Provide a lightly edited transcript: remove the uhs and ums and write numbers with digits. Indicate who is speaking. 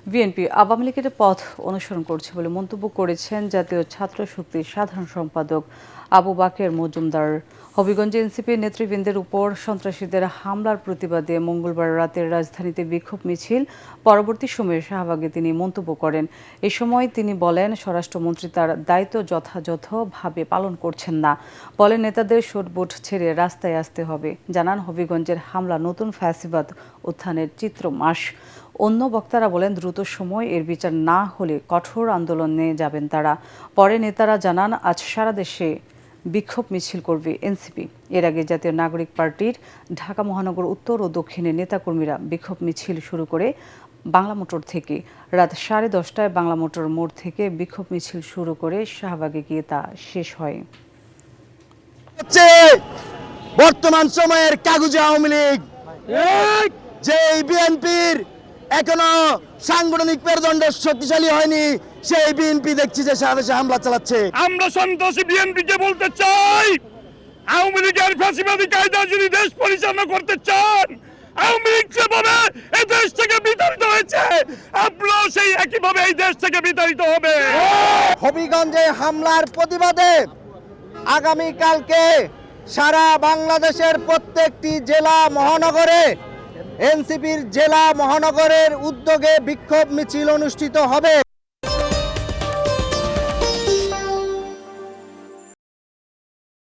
Speaker 1: BNP Awami লীগের পথ অনুসরণ করছে বলে মন্তব্য করেছেন জাতীয় ছাত্র শক্তির সাধারণ সম্পাদক আবু বাকের মজুমদার। হবিগঞ্জে এনসিপির নেতৃবৃন্দের উপর সন্ত্রাসীদের হামলার প্রতিবাদে মঙ্গলবার রাতে রাজধানীতে বিক্ষোভ মিছিল পরবর্তী সময়ে শাহবাগে তিনি মন্তব্য করেন। এ সময় তিনি বলেন, স্বরাষ্ট্রমন্ত্রী তার দায়িত্ব যথাযথভাবে পালন করছেন না। বলেন, নেতাদের শোটবোট ছেড়ে রাস্তায় আসতে হবে। জানান, হবিগঞ্জের হামলা নতুন ফ্যাসিবাদ উত্থানের চিত্রমাস। অন্য বক্তারা বলেন, দ্রুত সময় এর বিচার না হলে কঠোর আন্দোলনে যাবেন তারা। পরে নেতারা জানান, আজ সারা দেশে বিক্ষোভ মিছিল করবে এনসিপি। এর আগে জাতীয় নাগরিক পার্টির ঢাকা মহানগর উত্তর ও দক্ষিণের নেতাকর্মীরা বিক্ষোভ মিছিল শুরু করে বাংলা মোটর থেকে। রাত 10:30টায় বাংলা মোটর মোড় থেকে বিক্ষোভ মিছিল শুরু করে শাহবাগে গিয়ে তা শেষ হয়।
Speaker 2: বর্তমান সময়ের কাগুজে আওয়ামী লীগ, যে বিএনপির এখনো সাংগঠনিক মেরুদণ্ড শক্তিশালী হয়নি, সেই বিএনপি দেখছি যে সারা দেশে হামলা চালাচ্ছে।
Speaker 3: আমরা সন্ত্রাসী বিএনপিকে বলতে চাই, আওয়ামী লীগের ফ্যাসিবাদী কায়দা যদি দেশ পরিচালনা করতে চান, আওয়ামী লীগ যেভাবে এই দেশ থেকে বিতাড়িত হয়েছে, আপনারাও সেই একইভাবে এই দেশ থেকে বিতাড়িত হবে।
Speaker 2: হবিগঞ্জে হামলার প্রতিবাদে আগামীকালকে সারা বাংলাদেশের প্রত্যেকটি জেলা মহানগরে এনসিপির জেলা মহানগরের উদ্যোগে বিক্ষোভ মিছিল অনুষ্ঠিত হবে।